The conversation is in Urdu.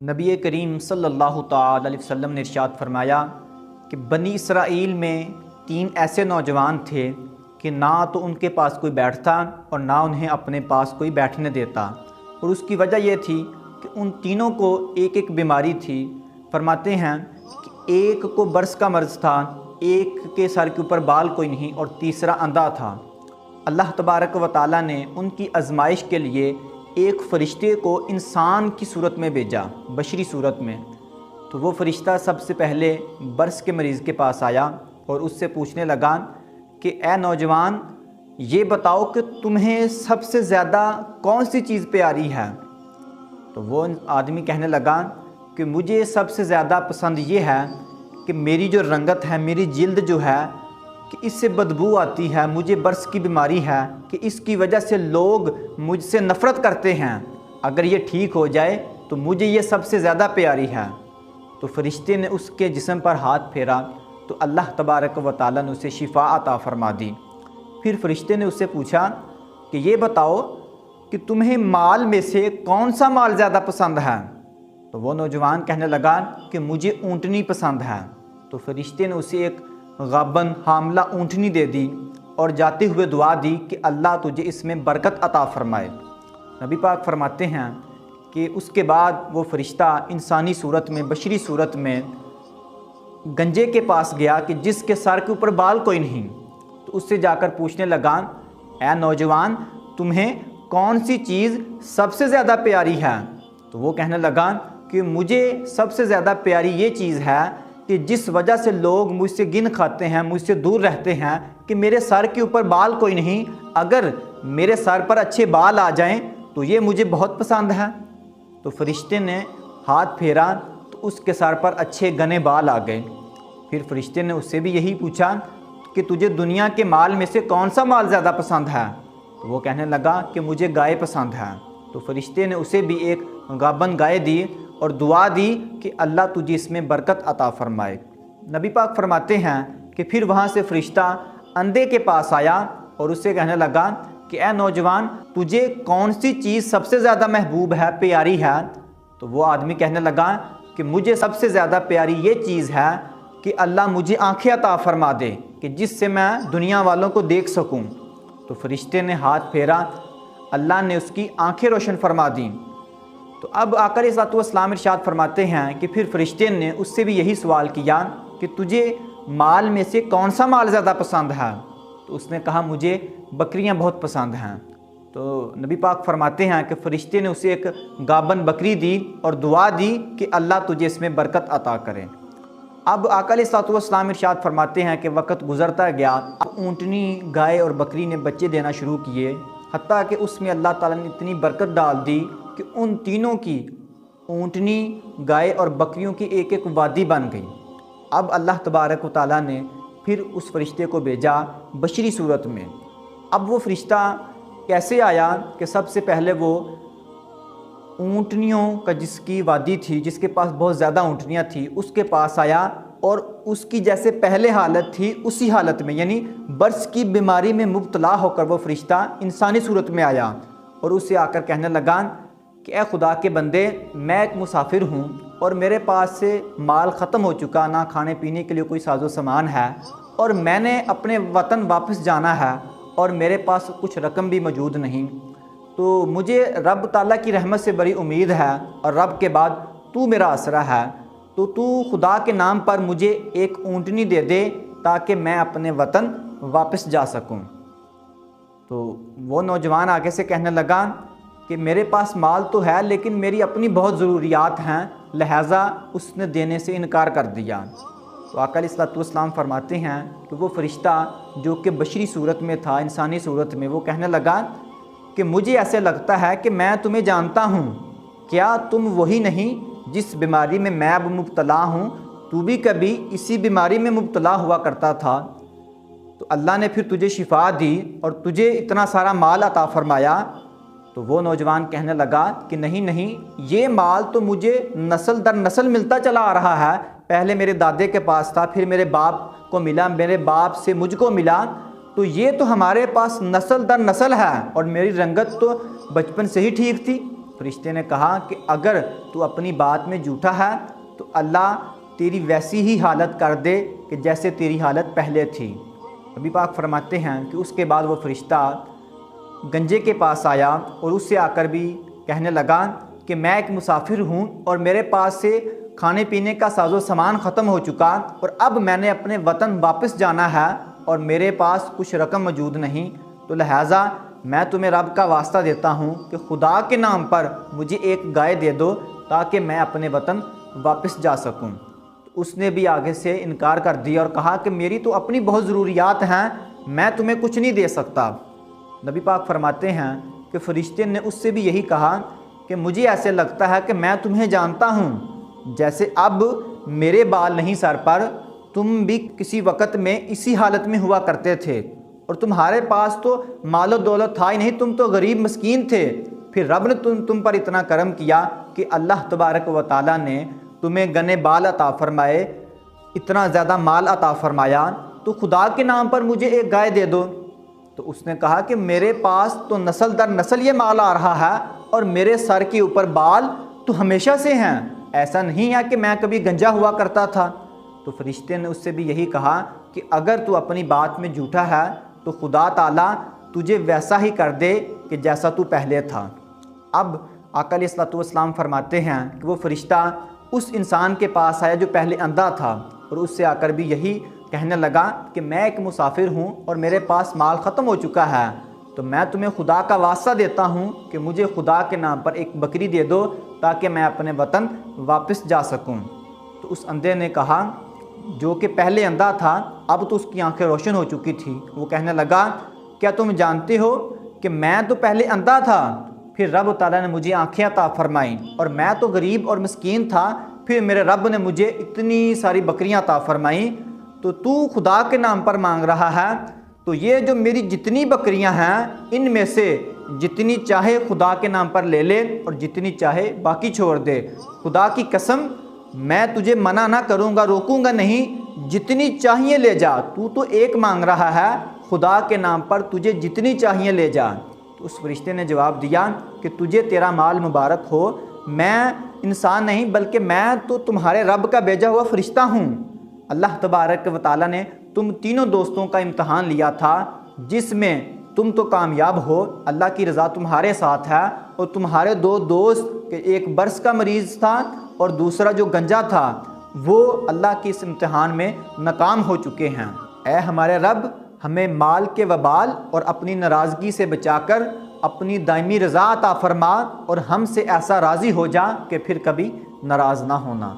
نبی کریم صلی اللہ تعالی علیہ وسلم نے ارشاد فرمایا کہ بنی اسرائیل میں 3 ایسے نوجوان تھے کہ نہ تو ان کے پاس کوئی بیٹھتا اور نہ انہیں اپنے پاس کوئی بیٹھنے دیتا، اور اس کی وجہ یہ تھی کہ ان تینوں کو ایک ایک بیماری تھی۔ فرماتے ہیں کہ ایک کو برس کا مرض تھا، ایک کے سر کے اوپر بال کوئی نہیں، اور تیسرا اندھا تھا۔ اللہ تبارک و تعالیٰ نے ان کی آزمائش کے لیے ایک فرشتے کو انسان کی صورت میں بھیجا، بشری صورت میں۔ تو وہ فرشتہ سب سے پہلے برس کے مریض کے پاس آیا اور اس سے پوچھنے لگا کہ اے نوجوان، یہ بتاؤ کہ تمہیں سب سے زیادہ کون سی چیز پیاری ہے؟ تو وہ آدمی کہنے لگا کہ مجھے سب سے زیادہ پسند یہ ہے کہ میری جو رنگت ہے، میری جلد جو ہے کہ اس سے بدبو آتی ہے، مجھے برس کی بیماری ہے کہ اس کی وجہ سے لوگ مجھ سے نفرت کرتے ہیں، اگر یہ ٹھیک ہو جائے تو مجھے یہ سب سے زیادہ پیاری ہے۔ تو فرشتے نے اس کے جسم پر ہاتھ پھیرا تو اللہ تبارک و تعالیٰ نے اسے شفا عطا فرما دی۔ پھر فرشتے نے اس سے پوچھا کہ یہ بتاؤ کہ تمہیں مال میں سے کون سا مال زیادہ پسند ہے؟ تو وہ نوجوان کہنے لگا کہ مجھے اونٹنی پسند ہے۔ تو فرشتے نے اسے ایک غابن حاملہ اونٹنی دے دی اور جاتے ہوئے دعا دی کہ اللہ تجھے اس میں برکت عطا فرمائے۔ نبی پاک فرماتے ہیں کہ اس کے بعد وہ فرشتہ انسانی صورت میں، بشری صورت میں گنجے کے پاس گیا کہ جس کے سر کے اوپر بال کوئی نہیں، تو اس سے جا کر پوچھنے لگا اے نوجوان، تمہیں کون سی چیز سب سے زیادہ پیاری ہے؟ تو وہ کہنے لگا کہ مجھے سب سے زیادہ پیاری یہ چیز ہے کہ جس وجہ سے لوگ مجھ سے گن کھاتے ہیں، مجھ سے دور رہتے ہیں، کہ میرے سر کے اوپر بال کوئی نہیں، اگر میرے سر پر اچھے بال آ جائیں تو یہ مجھے بہت پسند ہے۔ تو فرشتے نے ہاتھ پھیرا تو اس کے سر پر اچھے گنے بال آ گئے۔ پھر فرشتے نے اس سے بھی یہی پوچھا کہ تجھے دنیا کے مال میں سے کون سا مال زیادہ پسند ہے؟ تو وہ کہنے لگا کہ مجھے گائے پسند ہے۔ تو فرشتے نے اسے بھی ایک گابن گائے دی اور دعا دی کہ اللہ تجھے اس میں برکت عطا فرمائے۔ نبی پاک فرماتے ہیں کہ پھر وہاں سے فرشتہ اندھے کے پاس آیا اور اس سے کہنے لگا کہ اے نوجوان، تجھے کون سی چیز سب سے زیادہ محبوب ہے، پیاری ہے؟ تو وہ آدمی کہنے لگا کہ مجھے سب سے زیادہ پیاری یہ چیز ہے کہ اللہ مجھے آنکھیں عطا فرما دے کہ جس سے میں دنیا والوں کو دیکھ سکوں۔ تو فرشتے نے ہاتھ پھیرا، اللہ نے اس کی آنکھیں روشن فرما دیں۔ تو اب آقا علیہ الصلوۃ والسلام ارشاد فرماتے ہیں کہ پھر فرشتے نے اس سے بھی یہی سوال کیا کہ تجھے مال میں سے کون سا مال زیادہ پسند ہے؟ تو اس نے کہا مجھے بکریاں بہت پسند ہیں۔ تو نبی پاک فرماتے ہیں کہ فرشتے نے اسے ایک گابن بکری دی اور دعا دی کہ اللہ تجھے اس میں برکت عطا کرے۔ اب آقا علیہ الصلوۃ والسلام ارشاد فرماتے ہیں کہ وقت گزرتا گیا، اونٹنی، گائے اور بکری نے بچے دینا شروع کیے، حتیٰ کہ اس میں اللہ تعالیٰ نے اتنی برکت ڈال دی کہ ان تینوں کی، اونٹنی، گائے اور بکریوں کی ایک ایک وادی بن گئی۔ اب اللہ تبارک و تعالیٰ نے پھر اس فرشتے کو بھیجا بشری صورت میں۔ اب وہ فرشتہ کیسے آیا کہ سب سے پہلے وہ اونٹنیوں کا جس کی وادی تھی، جس کے پاس بہت زیادہ اونٹنیاں تھیں، اس کے پاس آیا اور اس کی جیسے پہلے حالت تھی اسی حالت میں، یعنی برس کی بیماری میں مبتلا ہو کر وہ فرشتہ انسانی صورت میں آیا اور اس سے آ کر کہنے لگا کہ اے خدا کے بندے، میں ایک مسافر ہوں اور میرے پاس سے مال ختم ہو چکا، نہ کھانے پینے کے لیے کوئی ساز و سامان ہے، اور میں نے اپنے وطن واپس جانا ہے اور میرے پاس کچھ رقم بھی موجود نہیں، تو مجھے رب تعالیٰ کی رحمت سے بڑی امید ہے اور رب کے بعد تو میرا آسرا ہے، تو خدا کے نام پر مجھے ایک اونٹنی دے دے تاکہ میں اپنے وطن واپس جا سکوں۔ تو وہ نوجوان آگے سے کہنے لگا کہ میرے پاس مال تو ہے لیکن میری اپنی بہت ضروریات ہیں، لہٰذا اس نے دینے سے انکار کر دیا۔ تو آقا علیہ الصلوۃ والسلام فرماتے ہیں کہ وہ فرشتہ جو کہ بشری صورت میں تھا، انسانی صورت میں، وہ کہنے لگا کہ مجھے ایسے لگتا ہے کہ میں تمہیں جانتا ہوں، کیا تم وہی نہیں جس بیماری میں میں اب مبتلا ہوں؟ تو بھی کبھی اسی بیماری میں مبتلا ہوا کرتا تھا، تو اللہ نے پھر تجھے شفا دی اور تجھے اتنا سارا مال عطا فرمایا۔ تو وہ نوجوان کہنے لگا کہ نہیں، یہ مال تو مجھے نسل در نسل ملتا چلا آ رہا ہے، پہلے میرے دادے کے پاس تھا، پھر میرے باپ کو ملا، میرے باپ سے مجھ کو ملا، تو یہ تو ہمارے پاس نسل در نسل ہے، اور میری رنگت تو بچپن سے ہی ٹھیک تھی۔ فرشتے نے کہا کہ اگر تو اپنی بات میں جھوٹا ہے تو اللہ تیری ویسی ہی حالت کر دے کہ جیسے تیری حالت پہلے تھی۔ نبی پاک فرماتے ہیں کہ اس کے بعد وہ فرشتہ گنجے کے پاس آیا اور اس سے آ کر بھی کہنے لگا کہ میں ایک مسافر ہوں اور میرے پاس سے کھانے پینے کا ساز و سامان ختم ہو چکا اور اب میں نے اپنے وطن واپس جانا ہے اور میرے پاس کچھ رقم موجود نہیں، تو لہٰذا میں تمہیں رب کا واسطہ دیتا ہوں کہ خدا کے نام پر مجھے ایک گائے دے دو تاکہ میں اپنے وطن واپس جا سکوں۔ اس نے بھی آگے سے انکار کر دیا اور کہا کہ میری تو اپنی بہت ضروریات ہیں، میں تمہیں کچھ نہیں دے سکتا۔ نبی پاک فرماتے ہیں کہ فرشتے نے اس سے بھی یہی کہا کہ مجھے ایسے لگتا ہے کہ میں تمہیں جانتا ہوں، جیسے اب میرے بال نہیں سر پر، تم بھی کسی وقت میں اسی حالت میں ہوا کرتے تھے اور تمہارے پاس تو مال و دولت تھا ہی نہیں، تم تو غریب مسکین تھے، پھر رب نے تم پر اتنا کرم کیا کہ اللہ تبارک و تعالیٰ نے تمہیں گنے بال عطا فرمائے، اتنا زیادہ مال عطا فرمایا، تو خدا کے نام پر مجھے ایک گائے دے دو۔ تو اس نے کہا کہ میرے پاس تو نسل در نسل یہ مال آ رہا ہے اور میرے سر کے اوپر بال تو ہمیشہ سے ہیں، ایسا نہیں ہے کہ میں کبھی گنجا ہوا کرتا تھا۔ تو فرشتے نے اس سے بھی یہی کہا کہ اگر تو اپنی بات میں جھوٹا ہے تو خدا تعالیٰ تجھے ویسا ہی کر دے کہ جیسا تو پہلے تھا۔ اب آقا علیہ الصلوۃ والسلام فرماتے ہیں کہ وہ فرشتہ اس انسان کے پاس آیا جو پہلے اندھا تھا اور اس سے آ کر بھی یہی کہنے لگا کہ میں ایک مسافر ہوں اور میرے پاس مال ختم ہو چکا ہے، تو میں تمہیں خدا کا واسطہ دیتا ہوں کہ مجھے خدا کے نام پر ایک بکری دے دو تاکہ میں اپنے وطن واپس جا سکوں۔ تو اس اندھے نے کہا، جو کہ پہلے اندھا تھا اب تو اس کی آنکھیں روشن ہو چکی تھی، وہ کہنے لگا کیا تم جانتے ہو کہ میں تو پہلے اندھا تھا، پھر رب تعالیٰ نے مجھے آنکھیں عطا فرمائیں، اور میں تو غریب اور مسکین تھا، پھر میرے رب نے مجھے اتنی ساری بکریاں عطا فرمائیں، تو خدا کے نام پر مانگ رہا ہے، تو یہ جو میری جتنی بکریاں ہیں ان میں سے جتنی چاہے خدا کے نام پر لے لے اور جتنی چاہے باقی چھوڑ دے، خدا کی قسم میں تجھے منع نہ کروں گا، روکوں گا نہیں، جتنی چاہیے لے جا، تو ایک مانگ رہا ہے، خدا کے نام پر تجھے جتنی چاہیے لے جا۔ تو اس فرشتے نے جواب دیا کہ تجھے تیرا مال مبارک ہو، میں انسان نہیں بلکہ میں تو تمہارے رب کا بھیجا ہوا فرشتہ ہوں۔ اللہ تبارک و تعالیٰ نے تم تینوں دوستوں کا امتحان لیا تھا، جس میں تم تو کامیاب ہو، اللہ کی رضا تمہارے ساتھ ہے، اور تمہارے دو دوست کہ ایک برس کا مریض تھا اور دوسرا جو گنجا تھا وہ اللہ کے اس امتحان میں ناکام ہو چکے ہیں۔ اے ہمارے رب، ہمیں مال کے وبال اور اپنی ناراضگی سے بچا کر اپنی دائمی رضا عطا فرما اور ہم سے ایسا راضی ہو جا کہ پھر کبھی ناراض نہ ہونا۔